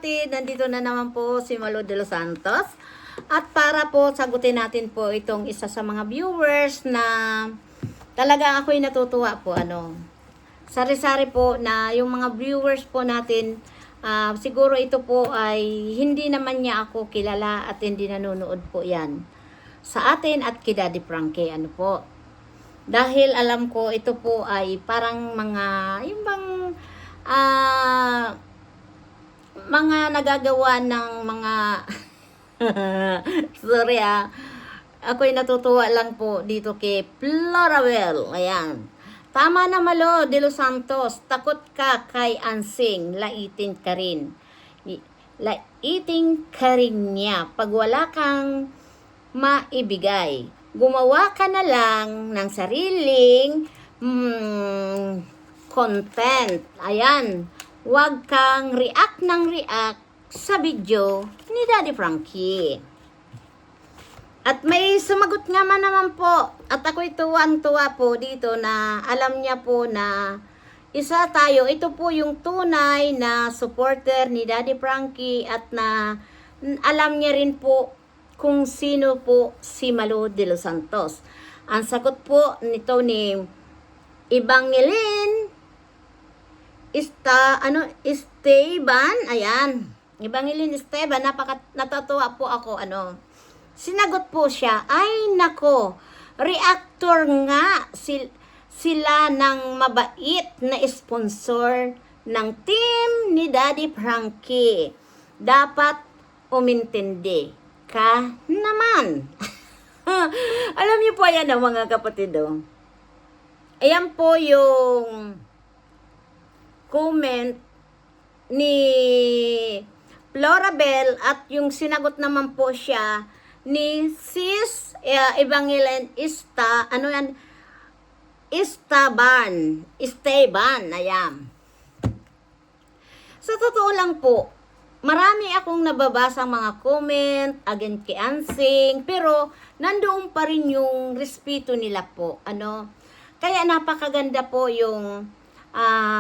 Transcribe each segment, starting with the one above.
kapatid, nandito na naman po si Malo de los Santos. At para po sagutin natin po itong isa sa mga viewers na talaga ako'y natutuwa po. Sari-sari po na yung mga viewers po natin, siguro ito po ay hindi naman niya ako kilala at hindi nanonood po yan sa atin at kay Daddy Frankie. Dahil alam ko ito po ay parang yung bang mga nagagawa ng mga sorry ako'y natutuwa lang po dito kay Florabel. Ayan, tama na Malo de los Santos, takot ka kay Ansing, laitin ka rin niya pag wala kang maibigay. Gumawa ka na lang ng sariling content. Ayan, huwag kang react sa video ni Daddy Frankie. At may sumagot nga naman po, at ako'y tuwang-tuwa po dito na alam niya po na isa tayo, ito po yung tunay na supporter ni Daddy Frankie at na alam niya rin po kung sino po si Malo de los Santos. Ang sagot po nito ni Evangeline Esteban, ayan, Evangeline Esteban, natatuwa po ako, sinagot po siya, ay nako, reactor nga sila ng mabait na sponsor ng team ni Daddy Frankie. Dapat umintindi ka naman. Alam niyo po yan mga kapatid. Ayan po yung comment ni Florabel at yung sinagot naman po siya ni Sis Evangeline Esteban. Ayan. Sa totoo lang po, marami akong nababasa mga comment against kay Ansing, pero nandoon pa rin yung respeto nila po. Kaya napakaganda po yung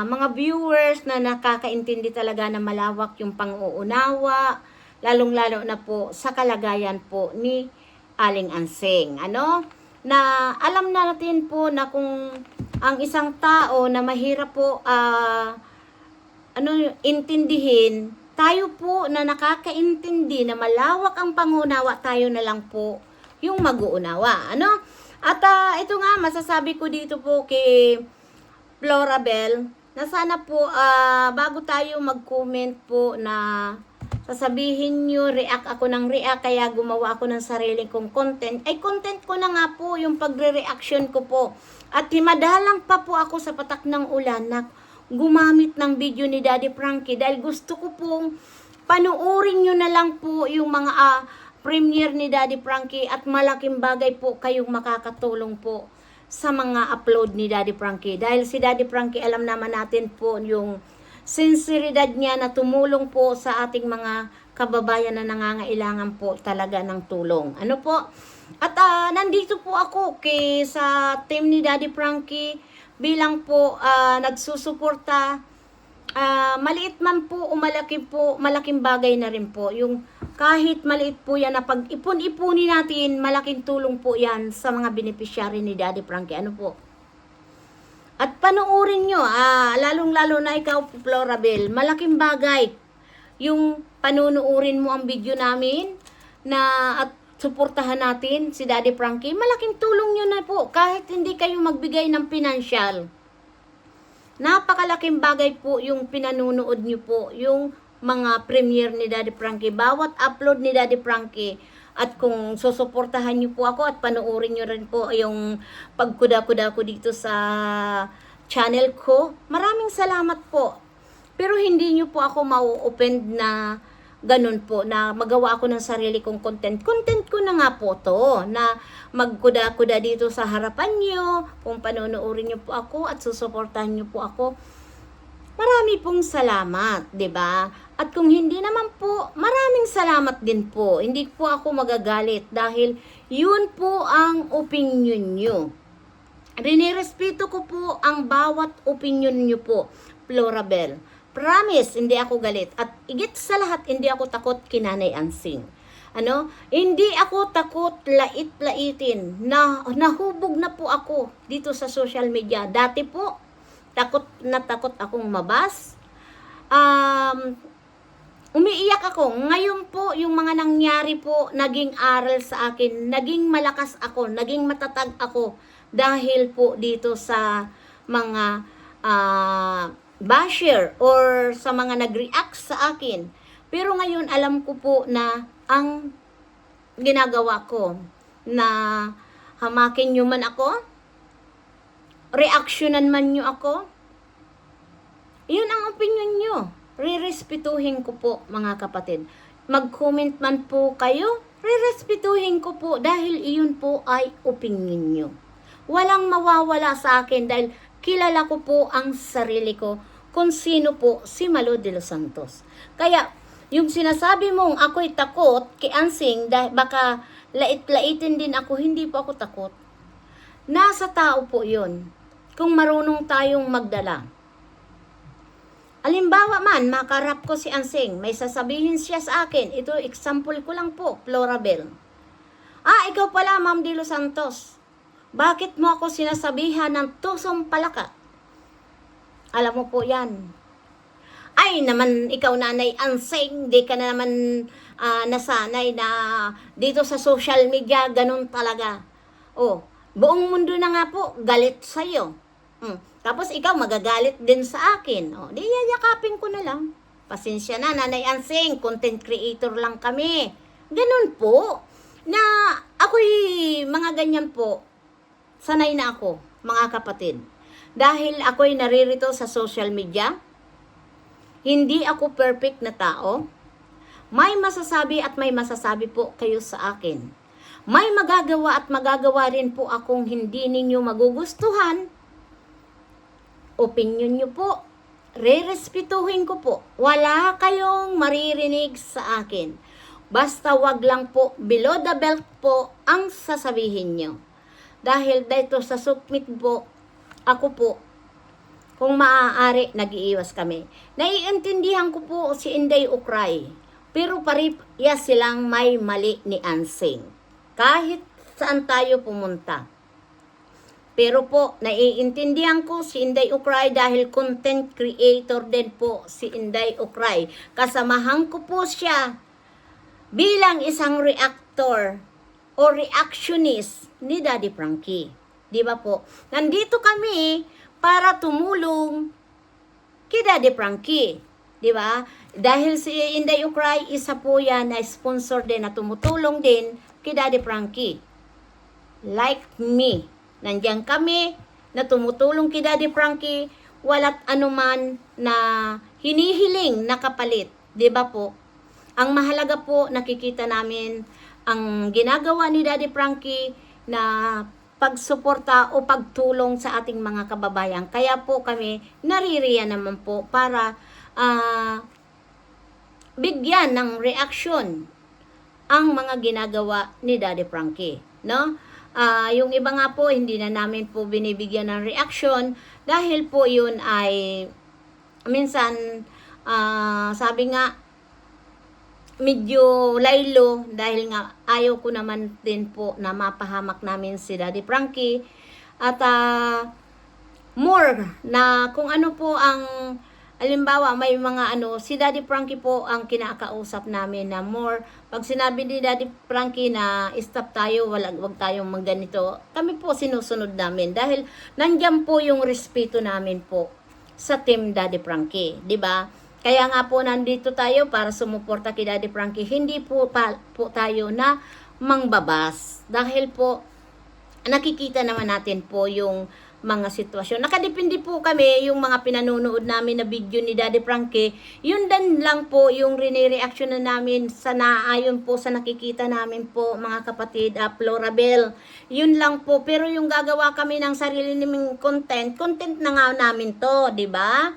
mga viewers na nakakaintindi talaga na malawak yung pang-uunawa, lalong-lalo na po sa kalagayan po ni Aling Ansing. Na alam na natin po na kung ang isang tao na mahirap po intindihin, tayo po na nakakaintindi na malawak ang pangunawa, tayo na lang po yung mag-uunawa. At ito nga, masasabi ko dito po kay Florabel, na sana po, bago tayo mag-comment po na sasabihin nyo, react ako ng react, kaya gumawa ako ng sarili kong content, ay content ko na nga po yung pagre-reaction ko po. At himadalang pa po ako sa patak ng ulan na gumamit ng video ni Daddy Frankie dahil gusto ko pong panuorin nyo na lang po yung mga premiere ni Daddy Frankie at malaking bagay po kayong makakatulong po sa mga upload ni Daddy Frankie. Dahil si Daddy Frankie, alam naman natin po yung sinseridad niya na tumulong po sa ating mga kababayan na nangangailangan po talaga ng tulong. At nandito po ako sa team ni Daddy Frankie bilang po nagsusuporta. Maliit man po o malaki po, malaking bagay na rin po. Yung kahit maliit po yan na pag ipon-ipunin natin, malaking tulong po yan sa mga beneficiary ni Daddy Frankie. At panoorin nyo, lalong-lalo na ikaw, Florabel, malaking bagay yung panunuorin mo ang video namin at suportahan natin si Daddy Frankie. Malaking tulong nyo na po kahit hindi kayo magbigay ng financial. Napakalaking bagay po yung pinanunood nyo po, yung mga premiere ni Daddy Frankie, bawat upload ni Daddy Frankie. At kung susuportahan nyo po ako at panoorin nyo rin po yung pagkuda-kuda ko dito sa channel ko, maraming salamat po. Pero hindi nyo po ako mau-offend na ganun po, na magawa ako ng sarili kong content. Content ko na nga po to, na magkuda-kuda dito sa harapan nyo, kung panonoorin nyo po ako at susuportahan nyo po ako. Marami pong salamat, 'di ba? At kung hindi naman po, maraming salamat din po. Hindi po ako magagalit dahil yun po ang opinion nyo. Rinirespeto ko po ang bawat opinion nyo po, Florabel. Promise, hindi ako galit. At igit sa lahat, hindi ako takot kay Nanay Ansing. Hindi ako takot lait-laitin. Nahubog na po ako dito sa social media. Dati po, takot akong mabas. Umiiyak ako. Ngayon po, yung mga nangyari po, naging aral sa akin. Naging malakas ako. Naging matatag ako. Dahil po dito sa mga basher or sa mga nag-react sa akin. Pero ngayon, alam ko po na ang ginagawa ko na hamakin nyo man ako, reaksyonan man nyo ako, yun ang opinion nyo. Rirespetuhin ko po, mga kapatid. Mag-comment man po kayo, rirespetuhin ko po dahil iyon po ay opinion nyo. Walang mawawala sa akin dahil kilala ko po ang sarili ko kung sino po si Malu de los Santos. Kaya, yung sinasabi mong ako'y takot kay Ansing dahil baka lait-laitin din ako, hindi po ako takot. Nasa tao po yun. Kung marunong tayong magdala. Alimbawa man, makarap ko si Ansing, may sasabihin siya sa akin. Ito, example ko lang po, Florabel. Ikaw pala, Ma'am de los Santos. Bakit mo ako sinasabihan ng tusong palaka? Alam mo po yan. Ay naman, ikaw Nanay Ansing, di ka na naman nasanay na dito sa social media, ganun talaga. Buong mundo na nga po, galit sa'yo. Tapos ikaw magagalit din sa akin. Di yayakapin ko na lang. Pasensya na, Nanay Ansing, content creator lang kami. Ganun po. Na ako'y mga ganyan po. Sanay na ako, mga kapatid. Dahil ako'y naririto sa social media, hindi ako perfect na tao. May masasabi at may masasabi po kayo sa akin. May magagawa at magagawa rin po akong hindi ninyo magugustuhan. Opinion nyo po. Rerespetuhin ko po. Wala kayong maririnig sa akin. Basta wag lang po below the belt po ang sasabihin nyo. Dahil dito sa submit po, ako po, kung maaari, nag-iiwas kami. Naiintindihan ko po si Inday Ukray. Pero parehas silang may mali ni Ansing. Kahit saan tayo pumunta. Pero po, naiintindihan ko si Inday Ukray dahil content creator din po si Inday Ukray. Kasamahan ko po siya bilang isang reactor o reactionist ni Daddy Frankie. Di ba po? Nandito kami para tumulong kay Daddy Frankie. Di ba? Dahil si Inday Ukray, isa po yan na sponsor din na tumutulong din kay Daddy Frankie. Like me. Nandiyan kami na tumutulong kay Daddy Frankie, wala't anuman na hinihiling na kapalit. Di ba po? Ang mahalaga po, nakikita namin ang ginagawa ni Daddy Frankie na pagsuporta o pagtulong sa ating mga kababayan. Kaya po kami naririyan naman po para bigyan ng reaksyon ang mga ginagawa ni Daddy Frankie, no? Yung iba nga po hindi na namin po binibigyan ng reaksyon dahil po yun ay minsan sabi nga medyo laylo dahil nga ayaw ko naman din po na mapahamak namin si Daddy Frankie at more na kung ano po ang halimbawa may mga si Daddy Frankie po ang kinakausap namin na more pag sinabi ni Daddy Frankie na stop tayo, wag tayong magganito, kami po sinusunod namin dahil nandiyan po yung respeto namin po sa team Daddy Frankie, di ba? Kaya nga po nandito tayo para sumuporta kay Daddy Frankie. Hindi po tayo na mangbabas. Dahil po nakikita naman natin po yung mga sitwasyon. Nakadepende po kami yung mga pinanunood namin na video ni Daddy Frankie. Yun din lang po yung rinireaction na namin sa naayon po sa nakikita namin po mga kapatid Florabel. Yun lang po. Pero yung gagawa kami ng sarili naming content na nga namin to, di ba?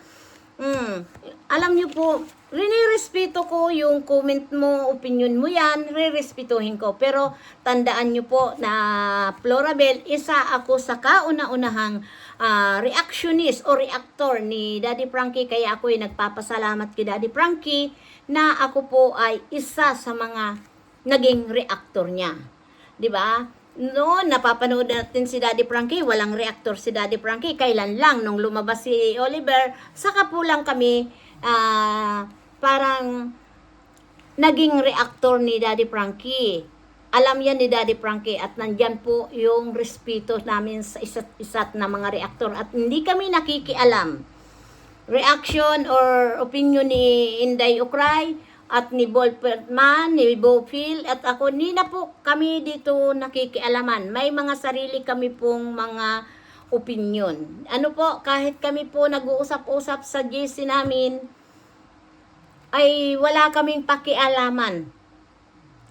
Alam niyo po, rinirespeto ko yung comment mo, opinion mo yan, rirespetuhin ko. Pero tandaan niyo po na Florabel, isa ako sa kauna-unahang reactionist o reactor ni Daddy Frankie. Kaya ako ay nagpapasalamat kay Daddy Frankie na ako po ay isa sa mga naging reactor niya. 'Di ba? Noon, napapanood natin si Daddy Frankie, walang reactor si Daddy Frankie. Kailan lang, nung lumabas si Oliver, saka po lang kami parang naging reactor ni Daddy Frankie. Alam yan ni Daddy Frankie at nandyan po yung respeto namin sa isa't na mga reactor at hindi kami nakikialam. Reaction or opinion ni Inday Ukray at ni Bolpertman, ni Bofil, at ako, hindi na po kami dito nakikialaman. May mga sarili kami pong mga opinion. Ano po, kahit kami po nag-uusap-usap sa GC namin, ay wala kaming pakialaman.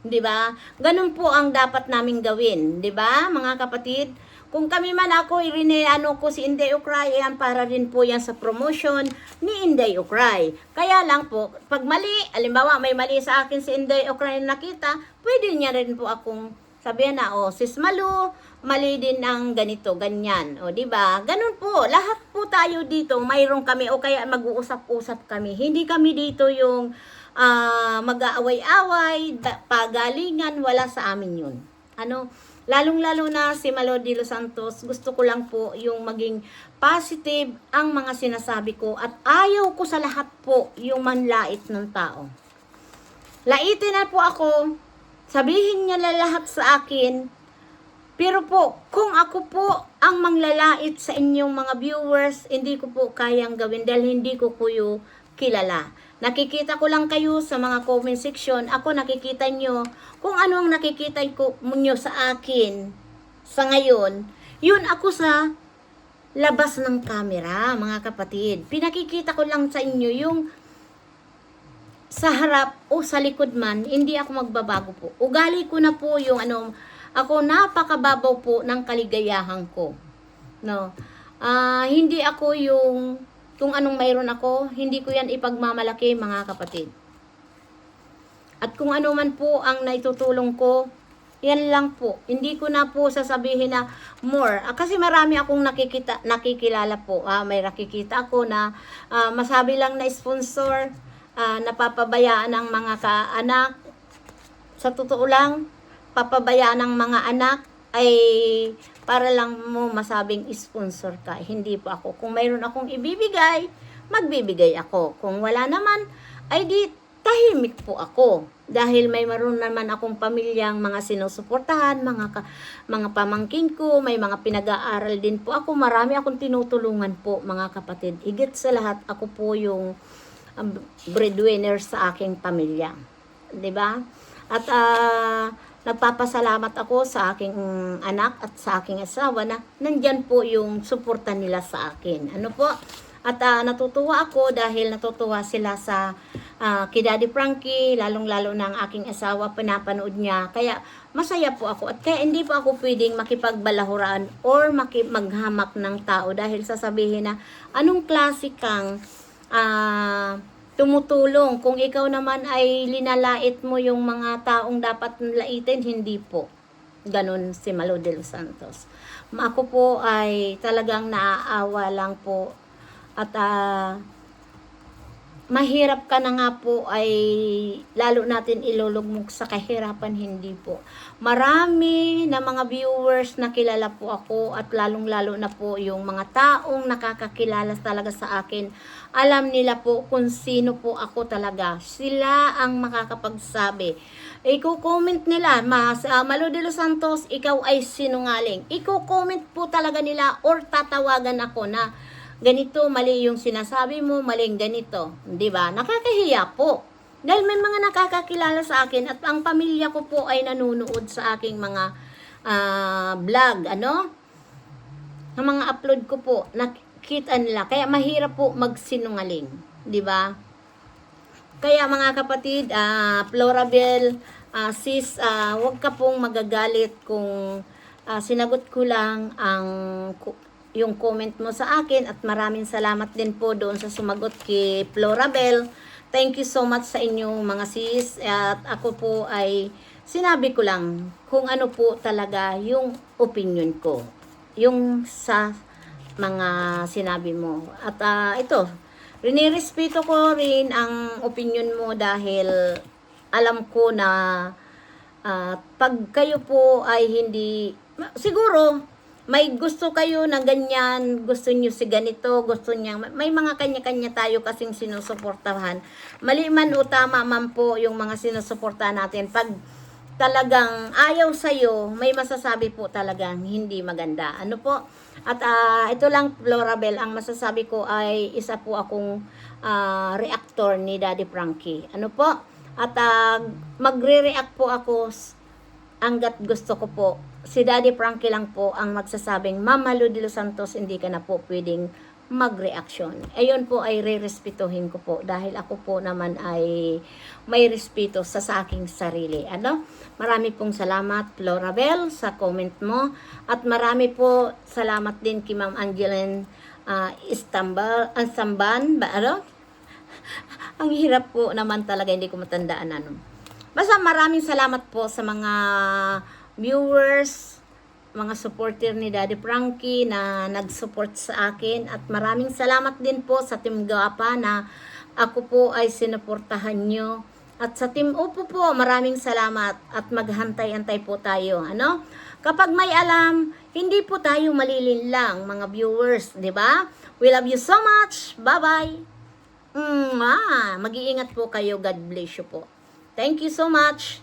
'Di ba? Ganun po ang dapat naming gawin, 'di ba, mga kapatid? Kung kami man ako ko si Inday Ukray, yan para rin po yan sa promotion ni Inday Ukray. Kaya lang po, pag mali, alimbawa may mali sa akin si Inday Ukray na nakita, pwede niya rin po akong sabihan na, sis Malu, mali din ang ganito, ganyan. Di ba? Ganun po, lahat po tayo dito, mayroon kami o kaya mag-uusap-usap kami. Hindi kami dito yung mag-aaway-away, pagalingan, wala sa amin yun. Lalong-lalo na si Malo de los Santos, gusto ko lang po yung maging positive ang mga sinasabi ko at ayaw ko sa lahat po yung manlait ng tao. Laitin na po ako, sabihin niya lahat sa akin, pero po, kung ako po ang manglalait sa inyong mga viewers, hindi ko po kayang gawin dahil hindi ko po yung kilala. Nakikita ko lang kayo sa mga comment section. Ako nakikita nyo kung ano ang nakikita ko nyo sa akin sa ngayon. Yun ako sa labas ng camera, mga kapatid. Pinakikita ko lang sa inyo yung sa harap o sa likod man, hindi ako magbabago po. Ugali ko na po yung ako napakababaw po ng kaligayahan ko. No. Hindi ako yung kung anong mayroon ako, hindi ko yan ipagmamalaki, mga kapatid. At kung ano man po ang naitutulong ko, yan lang po. Hindi ko na po sasabihin na more. Kasi marami akong nakikilala po. May nakikita ako na masabi lang na sponsor, napapabayaan ng mga kaanak. Sa totoo lang, papabayaan ng mga anak ay para lang mo masabing sponsor ka. Hindi po ako. Kung mayroon akong ibibigay, magbibigay ako. Kung wala naman, ay di tahimik po ako. Dahil may maroon naman akong pamilyang mga sinusuportahan, mga pamangkin ko, may mga pinag-aaral din po ako. Marami akong tinutulungan po, mga kapatid. Higit sa lahat, ako po yung breadwinner sa aking pamilya. 'Di ba? At nagpapasalamat ako sa aking anak at sa aking asawa na nandyan po yung suporta nila sa akin. At natutuwa ako dahil natutuwa sila sa kay Daddy Frankie, lalong-lalo na ang aking asawa, pinapanood niya. Kaya masaya po ako at kaya hindi po ako pwedeng makipagbalahuran or maghamak ng tao dahil sasabihin na anong klase kang tumutulong. Kung ikaw naman ay linalait mo yung mga taong dapat laitin, hindi po. Ganon si Malo de los Santos. Ako po ay talagang naaawa lang po. At mahirap ka na nga po ay lalo natin ilulugmok sa kahirapan, hindi po. Marami na mga viewers na kilala po ako at lalong-lalo na po yung mga taong nakakakilala talaga sa akin. Alam nila po kung sino po ako talaga. Sila ang makakapagsabi. Iko-comment nila, Malo de los Santos, ikaw ay sinungaling. Iko-comment po talaga nila or tatawagan ako na ganito, mali yung sinasabi mo, maling ganito. Diba? Nakakahiya po. Dahil may mga nakakakilala sa akin at ang pamilya ko po ay nanunood sa aking mga vlog, ang mga upload ko po, nakita nila. Kaya mahirap po magsinungaling. Diba? Kaya mga kapatid, Florabel, sis, huwag ka pong magagalit kung sinagot ko lang yung comment mo sa akin at maraming salamat din po doon sa sumagot kay Florabel. Thank you so much sa inyong mga sis at ako po ay sinabi ko lang kung ano po talaga yung opinion ko. Yung sa mga sinabi mo. At ito, rinirespeto ko rin ang opinion mo dahil alam ko na pag kayo po ay hindi, siguro, may gusto kayo na ganyan, gusto nyo si ganito, gusto niya, may mga kanya-kanya tayo kasing sinusuportahan. Mali man o tama man po yung mga sinusuportahan natin. Pag talagang ayaw sa'yo, may masasabi po talagang hindi maganda. Ano po? At ito lang, Florabel, ang masasabi ko ay isa po akong reactor ni Daddy Frankie. Ano po? At magre-react po ako hanggat gusto ko po. Si Daddy Frankie lang po ang magsasabing, Mama Lu de los Santos, hindi ka na po pwedeng mag-reaction. Ayun po ay re-respetuhin ko po dahil ako po naman ay may respeto sa aking sarili. Ano? Marami pong salamat, Florabel, sa comment mo. At marami po salamat din kay Ma'am Angeline Samban. Ano? Ang hirap po naman talaga, hindi ko matandaan ano. Basta maraming salamat po sa mga viewers, mga supporter ni Daddy Frankie na nag-support sa akin. At maraming salamat din po sa Team Guapa na ako po ay sinuportahan nyo. At sa Team Upo po, maraming salamat at maghantay-antay po tayo. Ano? Kapag may alam, hindi po tayo malilinlang mga viewers, di ba? We love you so much. Bye-bye. Mag-iingat po kayo. God bless you po. Thank you so much.